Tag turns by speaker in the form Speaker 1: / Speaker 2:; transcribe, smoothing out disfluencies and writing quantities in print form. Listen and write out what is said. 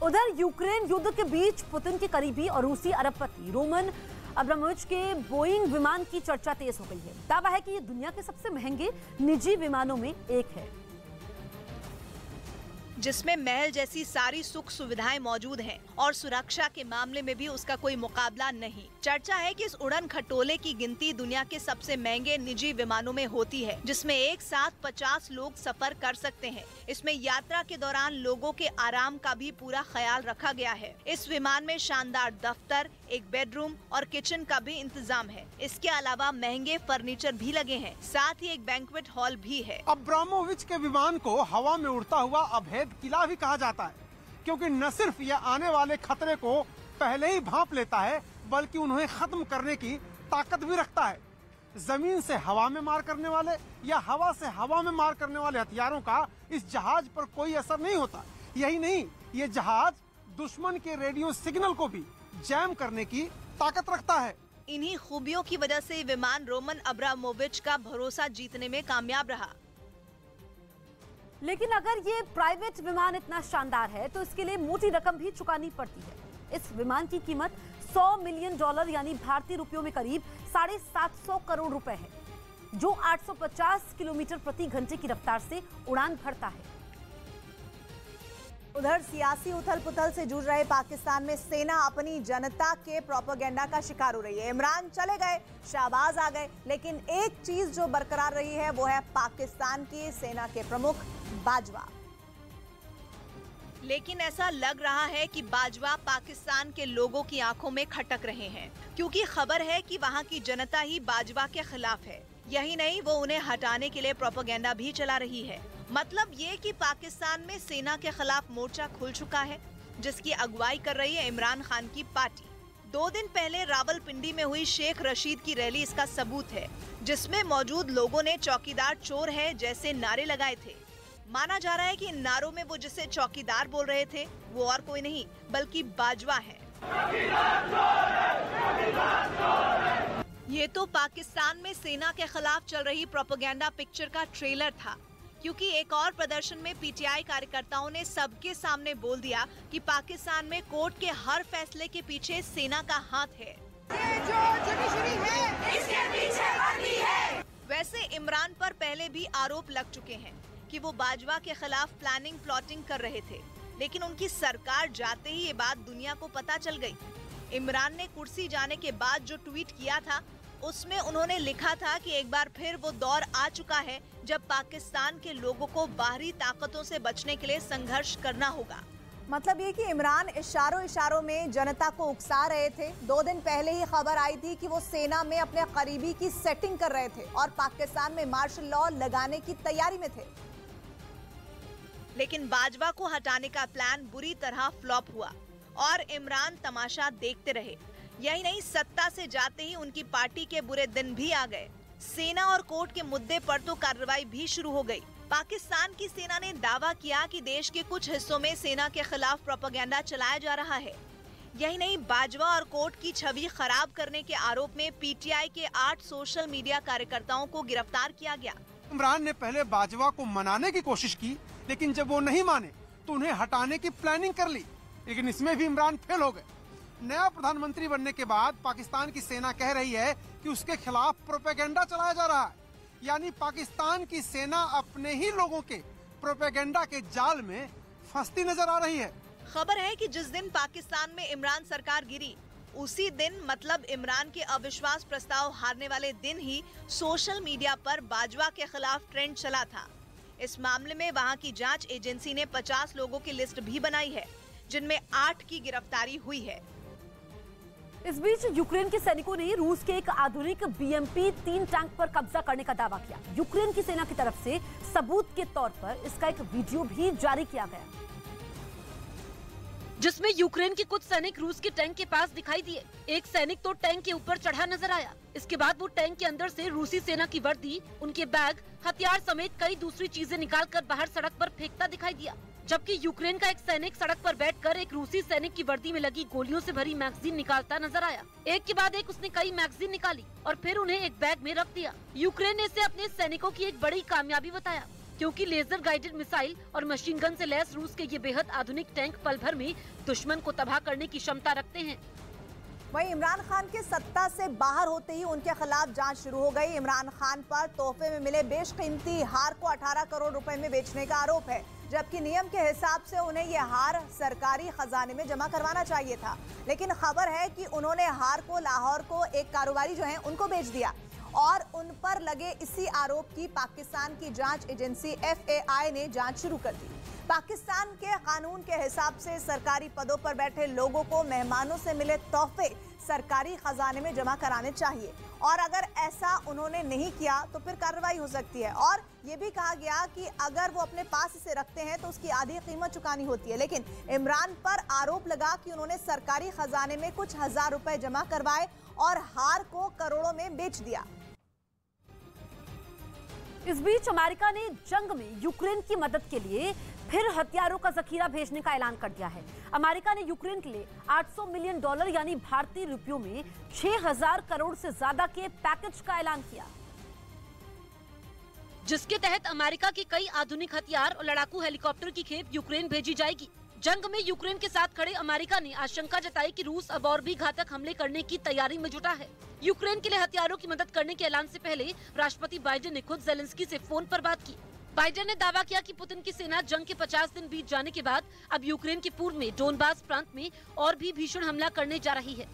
Speaker 1: उधर यूक्रेन युद्ध के बीच पुतिन के करीबी और रूसी अरबपति रोमन अब्रामोविच के बोइंग विमान की चर्चा तेज हो गई है। दावा है कि ये दुनिया के सबसे महंगे निजी विमानों में एक है,
Speaker 2: जिसमें महल जैसी सारी सुख सुविधाएं मौजूद हैं और सुरक्षा के मामले में भी उसका कोई मुकाबला नहीं। चर्चा है कि इस उड़न खटोले की गिनती दुनिया के सबसे महंगे निजी विमानों में होती है, जिसमें एक साथ 50 लोग सफर कर सकते हैं। इसमें यात्रा के दौरान लोगों के आराम का भी पूरा ख्याल रखा गया है। इस विमान में शानदार दफ्तर, एक बेडरूम और किचन का भी इंतजाम है। इसके अलावा महंगे फर्नीचर भी लगे हैं, साथ ही एक बैंक्वेट हॉल भी है।
Speaker 3: अब्रामोविच के विमान को हवा में उड़ता हुआ अभेद किला भी कहा जाता है, क्योंकि न सिर्फ यह आने वाले खतरे को पहले ही भांप लेता है, बल्कि उन्हें खत्म करने की ताकत भी रखता है। जमीन से हवा में मार करने वाले या हवा से हवा में मार करने वाले हथियारों का इस जहाज पर कोई असर नहीं होता। यही नहीं, ये जहाज दुश्मन के रेडियो सिग्नल को भी जैम करने की ताकत रखता है।
Speaker 2: इन्हीं खूबियों की वजह से विमान रोमन अब्रामोविच का भरोसा जीतने में कामयाब रहा।
Speaker 1: लेकिन अगर ये प्राइवेट विमान इतना शानदार है तो इसके लिए मोटी रकम भी चुकानी पड़ती है। इस विमान की कीमत $100 मिलियन यानी भारतीय रुपयों में करीब 750 करोड़ रुपए है, जो 850 किलोमीटर प्रति घंटे की रफ्तार से उड़ान भरता है।
Speaker 4: उधर सियासी उथल पुथल से जूझ रहे पाकिस्तान में सेना अपनी जनता के प्रोपेगेंडा का शिकार हो रही है। इमरान चले गए, शहबाज आ गए, लेकिन एक चीज जो बरकरार रही है वो है पाकिस्तान की सेना के प्रमुख बाजवा।
Speaker 2: लेकिन ऐसा लग रहा है कि बाजवा पाकिस्तान के लोगों की आंखों में खटक रहे हैं, क्योंकि खबर है कि वहां की जनता ही बाजवा के खिलाफ है। यही नहीं, वो उन्हें हटाने के लिए प्रोपेगेंडा भी चला रही है। मतलब ये कि पाकिस्तान में सेना के खिलाफ मोर्चा खुल चुका है, जिसकी अगुवाई कर रही है इमरान खान की पार्टी। 2 दिन पहले रावलपिंडी में हुई शेख रशीद की रैली इसका सबूत है, जिसमें मौजूद लोगों ने चौकीदार चोर है जैसे नारे लगाए थे। माना जा रहा है कि इन नारों में वो जिसे चौकीदार बोल रहे थे वो और कोई नहीं बल्कि बाजवा है। ये तो पाकिस्तान में सेना के खिलाफ चल रही प्रोपेगेंडा पिक्चर का ट्रेलर था, क्योंकि एक और प्रदर्शन में पीटीआई कार्यकर्ताओं ने सबके सामने बोल दिया कि पाकिस्तान में कोर्ट के हर फैसले के पीछे सेना का हाथ है। ये जो जुडिशरी है, इसके पीछे वर्दी है। वैसे इमरान पर पहले भी आरोप लग चुके हैं कि वो बाजवा के खिलाफ प्लानिंग प्लॉटिंग कर रहे थे, लेकिन उनकी सरकार जाते ही ये बात दुनिया को पता चल गई। इमरान ने कुर्सी जाने के बाद जो ट्वीट किया था, उसमें उन्होंने लिखा था कि एक बार फिर वो दौर आ चुका है जब पाकिस्तान के लोगों को बाहरी ताकतों से बचने के लिए संघर्ष करना होगा।
Speaker 4: मतलब ये कि इमरान इशारों में जनता को उकसा रहे थे। 2 दिन पहले ही खबर आई थी कि वो सेना में अपने करीबी की सेटिंग कर रहे थे और पाकिस्तान में मार्शल लॉ लगाने की तैयारी में थे।
Speaker 2: लेकिन बाजवा को हटाने का प्लान बुरी तरह फ्लॉप हुआ और इमरान तमाशा देखते रहे। यही नहीं, सत्ता से जाते ही उनकी पार्टी के बुरे दिन भी आ गए। सेना और कोर्ट के मुद्दे पर तो कार्रवाई भी शुरू हो गई। पाकिस्तान की सेना ने दावा किया कि देश के कुछ हिस्सों में सेना के खिलाफ प्रोपेगेंडा चलाया जा रहा है। यही नहीं, बाजवा और कोर्ट की छवि खराब करने के आरोप में पीटीआई के 8 सोशल मीडिया कार्यकर्ताओं को गिरफ्तार किया गया।
Speaker 3: इमरान ने पहले बाजवा को मनाने की कोशिश की, लेकिन जब वो नहीं माने तो उन्हें हटाने की प्लानिंग कर ली, लेकिन इसमें भी इमरान फेल हो गए। नया प्रधानमंत्री बनने के बाद पाकिस्तान की सेना कह रही है कि उसके खिलाफ प्रोपेगेंडा चलाया जा रहा है, यानी पाकिस्तान की सेना अपने ही लोगों के प्रोपेगेंडा के जाल में फंसती नजर आ रही है।
Speaker 2: खबर है कि जिस दिन पाकिस्तान में इमरान सरकार गिरी, उसी दिन मतलब इमरान के अविश्वास प्रस्ताव हारने वाले दिन ही सोशल मीडिया पर बाजवा के खिलाफ ट्रेंड चला था। इस मामले में वहां की जांच एजेंसी ने 50 लोगों की लिस्ट भी बनाई है, जिनमें 8 की गिरफ्तारी हुई है।
Speaker 1: इस बीच यूक्रेन के सैनिकों ने रूस के एक आधुनिक BMP-3 टैंक पर कब्जा करने का दावा किया। यूक्रेन की सेना की तरफ से सबूत के तौर पर इसका एक वीडियो भी जारी किया गया,
Speaker 5: जिसमें यूक्रेन के कुछ सैनिक रूस के टैंक के पास दिखाई दिए। एक सैनिक तो टैंक के ऊपर चढ़ा नजर आया। इसके बाद वो टैंक के अंदर से रूसी सेना की वर्दी, उनके बैग, हथियार समेत कई दूसरी चीजें निकालकर बाहर सड़क पर फेंकता दिखाई दिया। जबकि यूक्रेन का एक सैनिक सड़क पर बैठकर एक रूसी सैनिक की वर्दी में लगी गोलियों से भरी मैगजीन निकालता नजर आया। एक के बाद एक उसने कई मैगजीन निकाली और फिर उन्हें एक बैग में रख दिया। यूक्रेन ने इसे अपने सैनिकों की एक बड़ी कामयाबी बताया। क्योंकि लेजर गाइडेड मिसाइल और मशीन गन से लैस रूस के ये बेहद आधुनिक टैंक पल भर में दुश्मन को तबाह करने की क्षमता रखते हैं।
Speaker 4: वहीं इमरान खान के सत्ता से बाहर होते ही उनके खिलाफ जांच शुरू हो गई। इमरान खान पर तोहफे में मिले बेशकीमती हार को 18 करोड़ रुपए में बेचने का आरोप है, जबकि नियम के हिसाब से उन्हें यह हार सरकारी खजाने में जमा करवाना चाहिए था। लेकिन खबर है कि उन्होंने हार को लाहौर को एक कारोबारी जो है उनको बेच दिया और उन पर लगे इसी आरोप की पाकिस्तान की जांच एजेंसी FAI ने जांच शुरू कर दी। पाकिस्तान के कानून के हिसाब से सरकारी पदों पर बैठे लोगों को मेहमानों से मिले तोहफे सरकारी खजाने में जमा कराने चाहिए और अगर ऐसा उन्होंने नहीं किया तो फिर कार्रवाई हो सकती है। और ये भी कहा गया कि अगर वो अपने पास इसे रखते हैं तो उसकी आधी कीमत चुकानी होती है। लेकिन इमरान पर आरोप लगा कि उन्होंने सरकारी खजाने में कुछ हजार रुपए जमा करवाए और हार को करोड़ों में बेच दिया।
Speaker 1: इस बीच अमेरिका ने जंग में यूक्रेन की मदद के लिए फिर हथियारों का जखीरा भेजने का ऐलान कर दिया है। अमेरिका ने यूक्रेन के लिए $800 मिलियन यानी भारतीय रुपयों में 6000 करोड़ से ज्यादा के पैकेज का ऐलान किया,
Speaker 5: जिसके तहत अमेरिका के कई आधुनिक हथियार और लड़ाकू हेलीकॉप्टर की खेप यूक्रेन भेजी जाएगी। जंग में यूक्रेन के साथ खड़े अमेरिका ने आशंका जताई कि रूस अब और भी घातक हमले करने की तैयारी में जुटा है। यूक्रेन के लिए हथियारों की मदद करने के ऐलान से पहले राष्ट्रपति बाइडेन ने खुद ज़ेलेंस्की से फोन पर बात की। बाइडेन ने दावा किया कि पुतिन की सेना जंग के 50 दिन बीत जाने के बाद अब यूक्रेन के पूर्व में डोनबास प्रांत में और भी भीषण हमला करने जा रही है।